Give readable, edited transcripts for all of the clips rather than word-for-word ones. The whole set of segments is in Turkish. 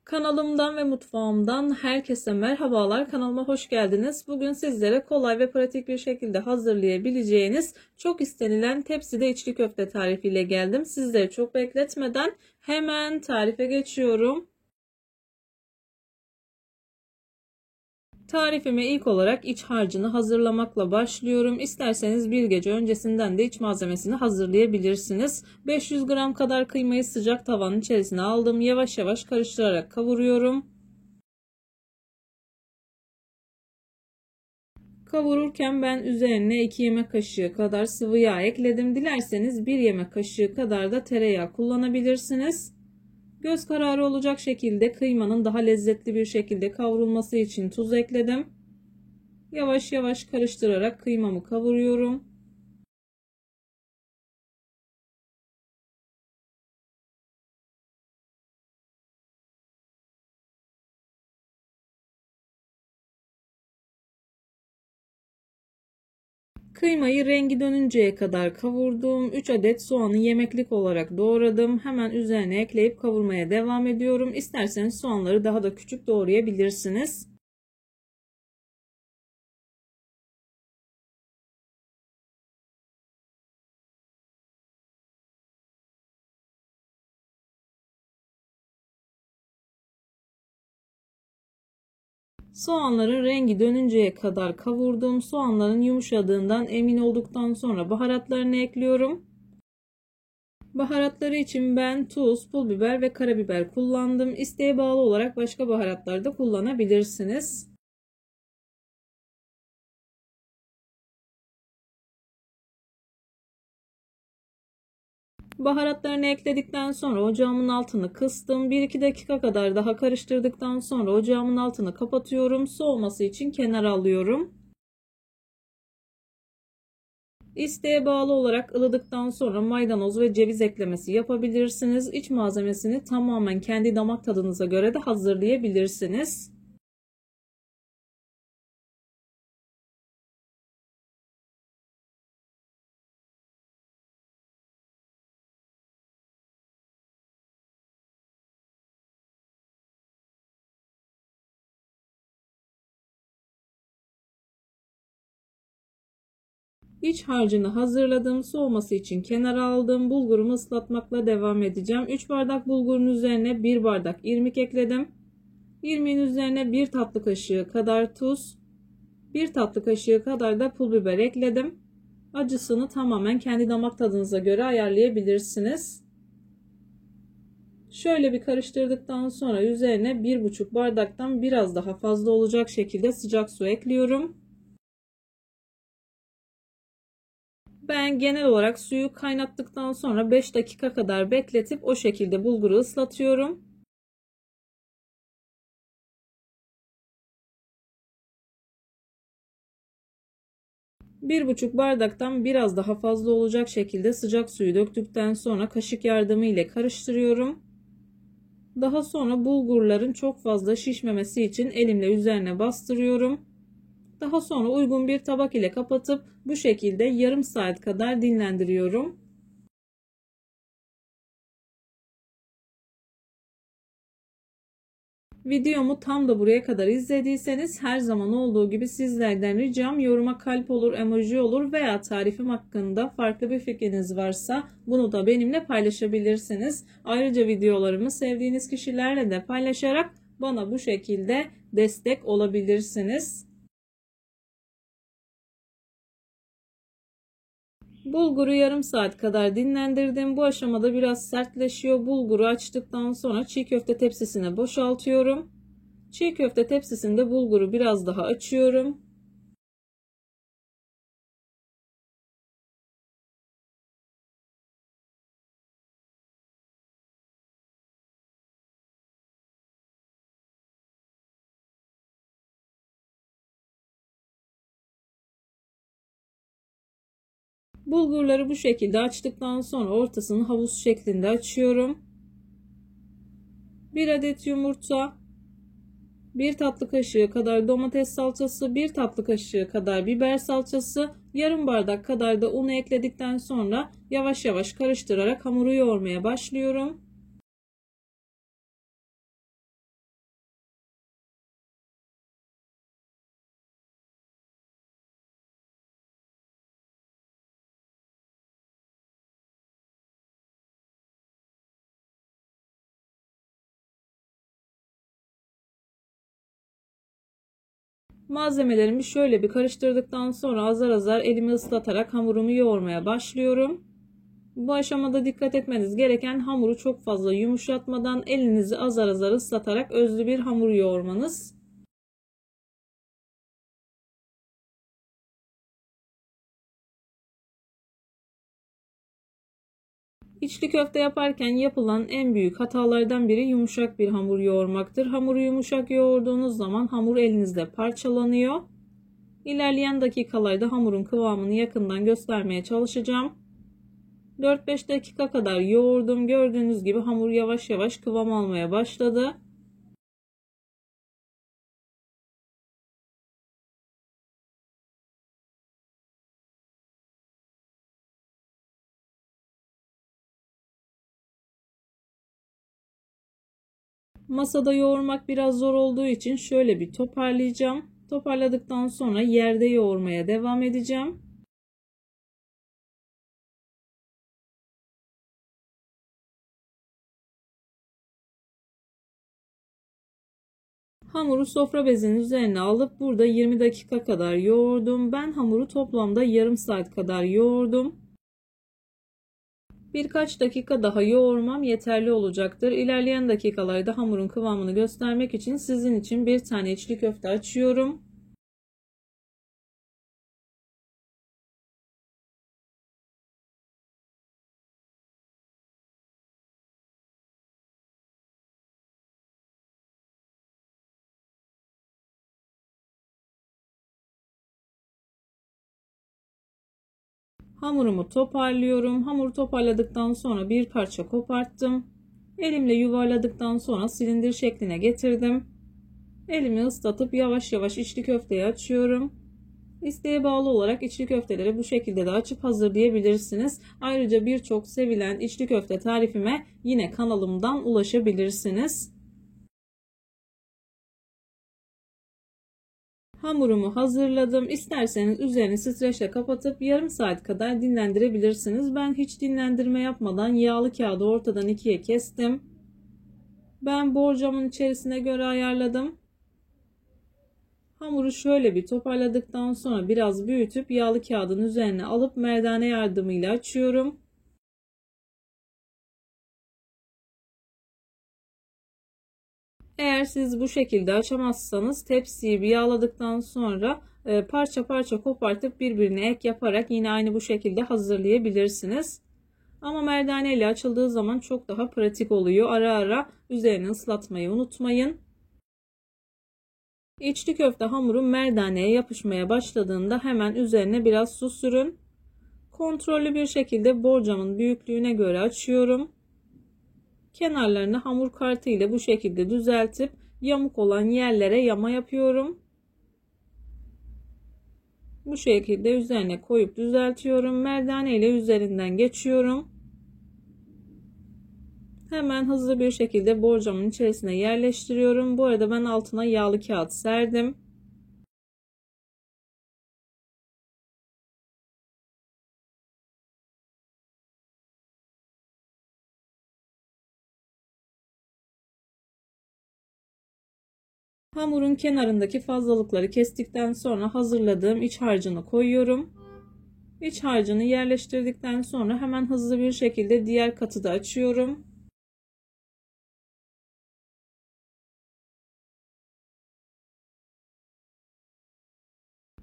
Kanalımdan ve mutfağımdan herkese merhabalar. Kanalıma hoş geldiniz. Bugün sizlere kolay ve pratik bir şekilde hazırlayabileceğiniz çok istenilen tepside içli köfte tarifiyle geldim. Sizleri çok bekletmeden hemen tarife geçiyorum. Tarifime ilk olarak iç harcını hazırlamakla başlıyorum. İsterseniz bir gece öncesinden de iç malzemesini hazırlayabilirsiniz. 500 gram kadar kıymayı sıcak tavanın içerisine aldım. Yavaş yavaş karıştırarak kavuruyorum. Kavururken ben üzerine 2 yemek kaşığı kadar sıvı yağ ekledim. Dilerseniz 1 yemek kaşığı kadar da tereyağı kullanabilirsiniz. Göz kararı olacak şekilde kıymanın daha lezzetli bir şekilde kavrulması için tuz ekledim. Yavaş yavaş karıştırarak kıymamı kavuruyorum. Kıymayı rengi dönünceye kadar kavurdum. 3 adet soğanı yemeklik olarak doğradım. Hemen üzerine ekleyip kavurmaya devam ediyorum. İsterseniz soğanları daha da küçük doğrayabilirsiniz. Soğanların rengi dönünceye kadar kavurdum. Soğanların yumuşadığından emin olduktan sonra baharatlarını ekliyorum. Baharatları için ben tuz, pul biber ve karabiber kullandım. İsteğe bağlı olarak başka baharatlar da kullanabilirsiniz. Baharatlarını ekledikten sonra ocağımın altını kıstım. 1-2 dakika kadar daha karıştırdıktan sonra ocağımın altını kapatıyorum. Soğuması için kenara alıyorum. İsteğe bağlı olarak ılıdıktan sonra maydanoz ve ceviz eklemesi yapabilirsiniz. İç malzemesini tamamen kendi damak tadınıza göre de hazırlayabilirsiniz. İç harcını hazırladım. Soğuması için kenara aldım. Bulgurumu ıslatmakla devam edeceğim. 3 bardak bulgurun üzerine 1 bardak irmik ekledim. İrmiğin üzerine 1 tatlı kaşığı kadar tuz, 1 tatlı kaşığı kadar da pul biber ekledim. Acısını tamamen kendi damak tadınıza göre ayarlayabilirsiniz. Şöyle bir karıştırdıktan sonra üzerine 1,5 bardaktan biraz daha fazla olacak şekilde sıcak su ekliyorum. Ben genel olarak suyu kaynattıktan sonra 5 dakika kadar bekletip o şekilde bulguru ıslatıyorum. 1,5 bardaktan biraz daha fazla olacak şekilde sıcak suyu döktükten sonra kaşık yardımı ile karıştırıyorum. Daha sonra bulgurların çok fazla şişmemesi için elimle üzerine bastırıyorum. Daha sonra uygun bir tabak ile kapatıp bu şekilde yarım saat kadar dinlendiriyorum. Videomu tam da buraya kadar izlediyseniz her zaman olduğu gibi sizlerden ricam yoruma kalp olur, emoji olur veya tarifim hakkında farklı bir fikriniz varsa bunu da benimle paylaşabilirsiniz. Ayrıca videolarımı sevdiğiniz kişilerle de paylaşarak bana bu şekilde destek olabilirsiniz. Bulguru yarım saat kadar dinlendirdim. Bu aşamada biraz sertleşiyor. Bulguru açtıktan sonra çiğ köfte tepsisine boşaltıyorum. Çiğ köfte tepsisinde bulguru biraz daha açıyorum. Bulgurları bu şekilde açtıktan sonra ortasını havuz şeklinde açıyorum. 1 adet yumurta, 1 tatlı kaşığı kadar domates salçası, 1 tatlı kaşığı kadar biber salçası, yarım bardak kadar da unu ekledikten sonra yavaş yavaş karıştırarak hamuru yoğurmaya başlıyorum. Malzemelerimi şöyle bir karıştırdıktan sonra azar azar elimi ıslatarak hamurumu yoğurmaya başlıyorum. Bu aşamada dikkat etmeniz gereken hamuru çok fazla yumuşatmadan elinizi azar azar ıslatarak özlü bir hamur yoğurmanız. İçli köfte yaparken yapılan en büyük hatalardan biri yumuşak bir hamur yoğurmaktır. Hamuru yumuşak yoğurduğunuz zaman hamur elinizde parçalanıyor. İlerleyen dakikalarda hamurun kıvamını yakından göstermeye çalışacağım. 4-5 dakika kadar yoğurdum. Gördüğünüz gibi hamur yavaş yavaş kıvam almaya başladı. Masada yoğurmak biraz zor olduğu için şöyle bir toparlayacağım. Toparladıktan sonra yerde yoğurmaya devam edeceğim. Hamuru sofra bezinin üzerine alıp burada 20 dakika kadar yoğurdum. Ben hamuru toplamda yarım saat kadar yoğurdum. Birkaç dakika daha yoğurmam yeterli olacaktır. İlerleyen dakikalarda hamurun kıvamını göstermek için sizin için bir tane içli köfte açıyorum. Hamurumu toparlıyorum. Hamuru toparladıktan sonra bir parça koparttım. Elimle yuvarladıktan sonra silindir şekline getirdim. Elimi ıslatıp yavaş yavaş içli köfteyi açıyorum. İsteğe bağlı olarak içli köfteleri bu şekilde de açıp hazırlayabilirsiniz. Ayrıca birçok sevilen içli köfte tarifime yine kanalımdan ulaşabilirsiniz. Hamurumu hazırladım. İsterseniz üzerini streçle kapatıp yarım saat kadar dinlendirebilirsiniz. Ben hiç dinlendirme yapmadan yağlı kağıdı ortadan ikiye kestim. Ben borcamın içerisine göre ayarladım. Hamuru şöyle bir toparladıktan sonra biraz büyütüp yağlı kağıdın üzerine alıp merdane yardımıyla açıyorum. Eğer siz bu şekilde açamazsanız tepsiyi bir yağladıktan sonra parça parça kopartıp birbirine ek yaparak yine aynı bu şekilde hazırlayabilirsiniz. Ama merdane ile açıldığı zaman çok daha pratik oluyor. Ara ara üzerini ıslatmayı unutmayın. İçli köfte hamuru merdaneye yapışmaya başladığında hemen üzerine biraz su sürün. Kontrollü bir şekilde borcamın büyüklüğüne göre açıyorum. Kenarlarını hamur kartı ile bu şekilde düzeltip yamuk olan yerlere yama yapıyorum. Bu şekilde üzerine koyup düzeltiyorum. Merdane ile üzerinden geçiyorum. Hemen hızlı bir şekilde borcamın içerisine yerleştiriyorum. Bu arada ben altına yağlı kağıt serdim. Hamurun kenarındaki fazlalıkları kestikten sonra hazırladığım iç harcını koyuyorum. İç harcını yerleştirdikten sonra hemen hızlı bir şekilde diğer katı da açıyorum.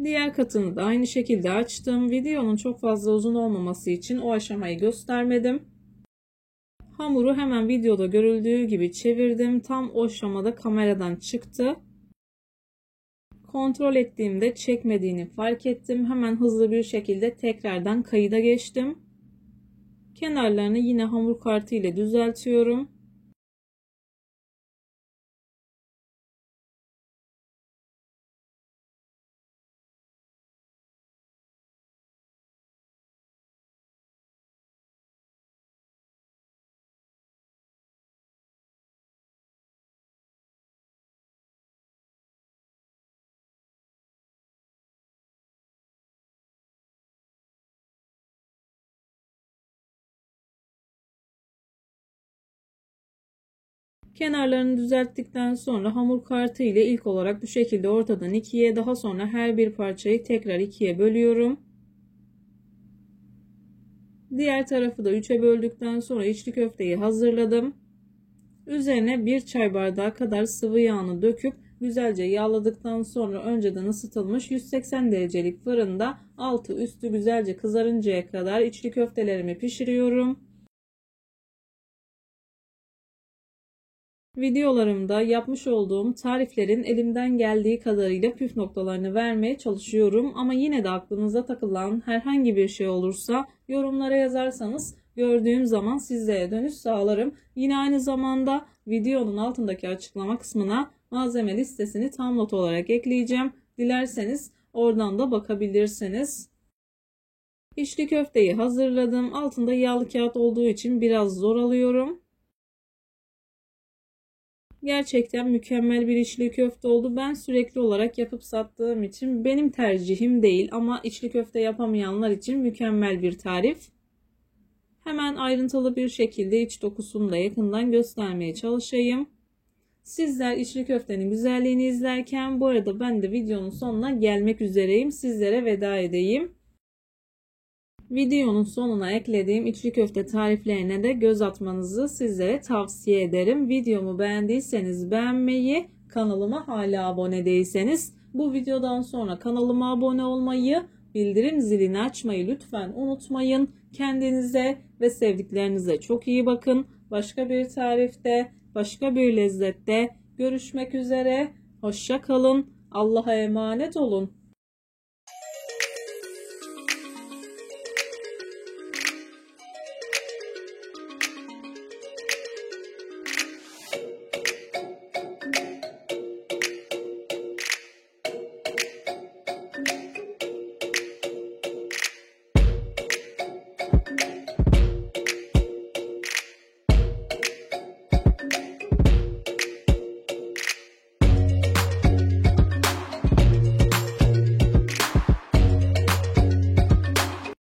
Diğer katını da aynı şekilde açtım. Videonun çok fazla uzun olmaması için o aşamayı göstermedim. Hamuru hemen videoda görüldüğü gibi çevirdim. Tam o aşamada kameradan çıktı. Kontrol ettiğimde çekmediğini fark ettim. Hemen hızlı bir şekilde tekrardan kayıda geçtim. Kenarlarını yine hamur kartı ile düzeltiyorum. Kenarlarını düzelttikten sonra hamur kartı ile ilk olarak bu şekilde ortadan ikiye, daha sonra her bir parçayı tekrar ikiye bölüyorum. Diğer tarafı da 3'e böldükten sonra içli köfteyi hazırladım. Üzerine 1 çay bardağı kadar sıvı yağını döküp güzelce yağladıktan sonra önceden ısıtılmış 180 derecelik fırında altı üstü güzelce kızarıncaya kadar içli köftelerimi pişiriyorum. Videolarımda yapmış olduğum tariflerin elimden geldiği kadarıyla püf noktalarını vermeye çalışıyorum. Ama yine de aklınıza takılan herhangi bir şey olursa yorumlara yazarsanız gördüğüm zaman sizlere dönüş sağlarım. Yine aynı zamanda videonun altındaki açıklama kısmına malzeme listesini tam not olarak ekleyeceğim. Dilerseniz oradan da bakabilirsiniz. İçli köfteyi hazırladım. Altında yağlı kağıt olduğu için biraz zor alıyorum. Gerçekten mükemmel bir içli köfte oldu. Ben sürekli olarak yapıp sattığım için benim tercihim değil ama içli köfte yapamayanlar için mükemmel bir tarif. Hemen ayrıntılı bir şekilde iç dokusunu da yakından göstermeye çalışayım. Sizler içli köftenin güzelliğini izlerken bu arada ben de videonun sonuna gelmek üzereyim. Sizlere veda edeyim. Videonun sonuna eklediğim içli köfte tariflerine de göz atmanızı sizlere tavsiye ederim. Videomu beğendiyseniz beğenmeyi, kanalıma hala abone değilseniz bu videodan sonra kanalıma abone olmayı, bildirim zilini açmayı lütfen unutmayın. Kendinize ve sevdiklerinize çok iyi bakın. Başka bir tarifte, başka bir lezzette görüşmek üzere. Hoşça kalın. Allah'a emanet olun.